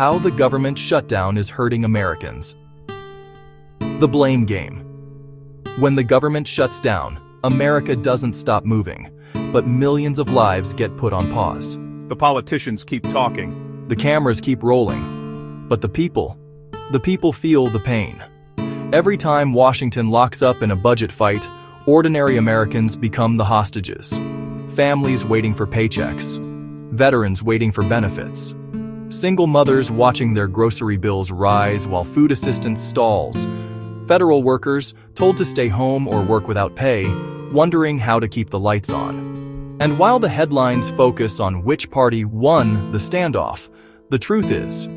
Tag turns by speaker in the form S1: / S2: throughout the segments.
S1: How the government shutdown is hurting Americans. The blame game. When the government shuts down, America doesn't stop moving, but millions of lives get put on pause.
S2: The politicians keep talking.
S1: The cameras keep rolling, but the people feel the pain. Every time Washington locks up in a budget fight, ordinary Americans become the hostages. Families waiting for paychecks, veterans waiting for benefits, single mothers watching their grocery bills rise while food assistance stalls, federal workers told to stay home or work without pay, wondering how to keep the lights on. And while the headlines focus on which party won the standoff, the truth is,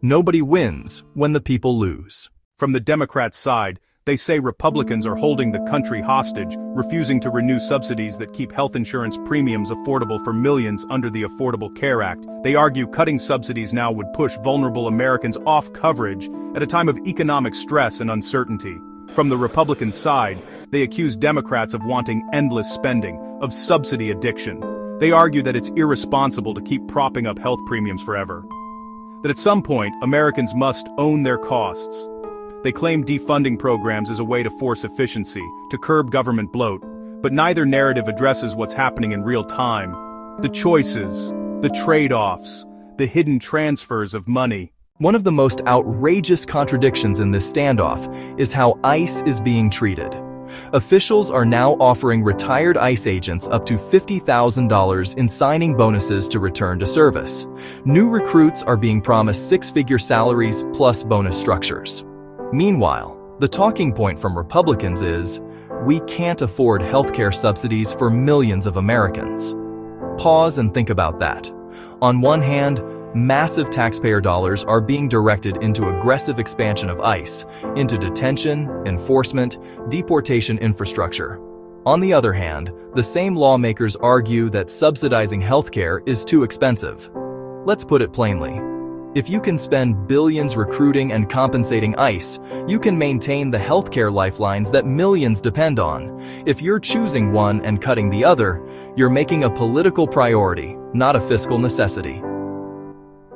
S1: nobody wins when the people lose.
S2: From the Democrats' side, they say Republicans are holding the country hostage, refusing to renew subsidies that keep health insurance premiums affordable for millions under the Affordable Care Act. They argue cutting subsidies now would push vulnerable Americans off coverage at a time of economic stress and uncertainty. From the Republican side, they accuse Democrats of wanting endless spending, of subsidy addiction. They argue that it's irresponsible to keep propping up health premiums forever. That at some point, Americans must own their costs. They claim defunding programs as a way to force efficiency, to curb government bloat, but neither narrative addresses what's happening in real time. The choices, the trade-offs, the hidden transfers of money.
S1: One of the most outrageous contradictions in this standoff is how ICE is being treated. Officials are now offering retired ICE agents up to $50,000 in signing bonuses to return to service. New recruits are being promised six-figure salaries plus bonus structures. Meanwhile, the talking point from Republicans is, we can't afford healthcare subsidies for millions of Americans. Pause and think about that. On one hand, massive taxpayer dollars are being directed into aggressive expansion of ICE, into detention, enforcement, deportation infrastructure. On the other hand, the same lawmakers argue that subsidizing healthcare is too expensive. Let's put it plainly. If you can spend billions recruiting and compensating ICE, you can maintain the healthcare lifelines that millions depend on. If you're choosing one and cutting the other, you're making a political priority, not a fiscal necessity.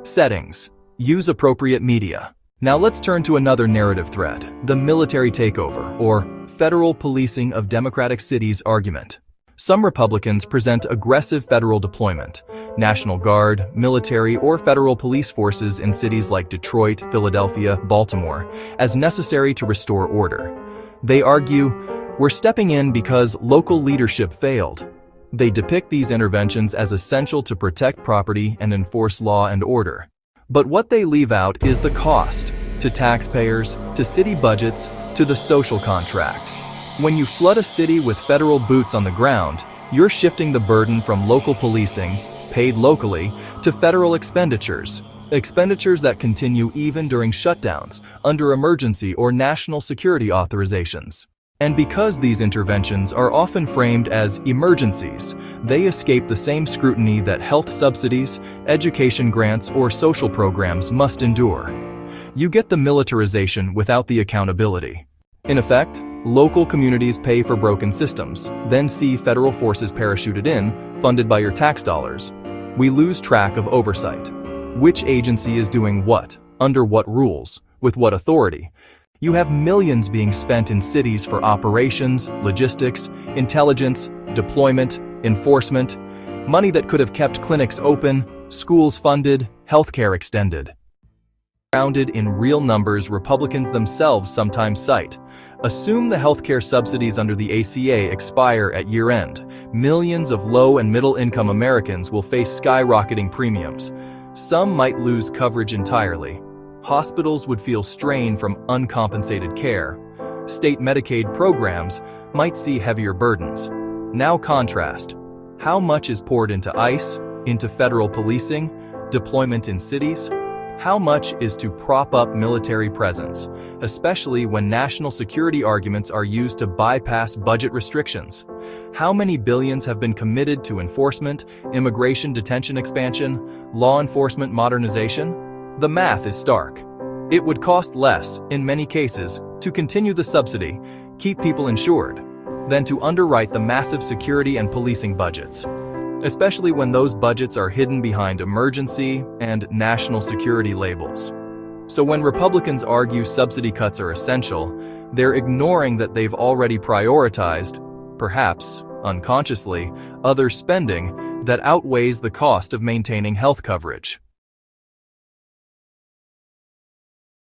S1: Settings. Use appropriate media. Now let's turn to another narrative thread, the military takeover, or federal policing of democratic cities argument. Some Republicans present aggressive federal deployment, National Guard, military, or federal police forces in cities like Detroit, Philadelphia, Baltimore, as necessary to restore order. They argue, we're stepping in because local leadership failed. They depict these interventions as essential to protect property and enforce law and order. But what they leave out is the cost, to taxpayers, to city budgets, to the social contract. When you flood a city with federal boots on the ground, you're shifting the burden from local policing, paid locally, to federal expenditures that continue even during shutdowns, under emergency or national security authorizations. And because these interventions are often framed as emergencies, they escape the same scrutiny that health subsidies, education grants, or social programs must endure. You get the militarization without the accountability. In effect, local communities pay for broken systems, then see federal forces parachuted in, funded by your tax dollars. We lose track of oversight. Which agency is doing what, under what rules, with what authority? You have millions being spent in cities for operations, logistics, intelligence, deployment, enforcement, money that could have kept clinics open, schools funded, healthcare extended. Grounded in real numbers Republicans themselves sometimes cite. Assume the healthcare subsidies under the ACA expire at year-end. Millions of low- and middle-income Americans will face skyrocketing premiums. Some might lose coverage entirely. Hospitals would feel strain from uncompensated care. State Medicaid programs might see heavier burdens. Now contrast. How much is poured into ICE, into federal policing, deployment in cities? How much is to prop up military presence, especially when national security arguments are used to bypass budget restrictions? How many billions have been committed to enforcement, immigration detention expansion, law enforcement modernization? The math is stark. It would cost less, in many cases, to continue the subsidy, keep people insured, than to underwrite the massive security and policing budgets. especially when those budgets are hidden behind emergency and national security labels. So when Republicans argue subsidy cuts are essential, they're ignoring that they've already prioritized, perhaps unconsciously, other spending that outweighs the cost of maintaining health coverage.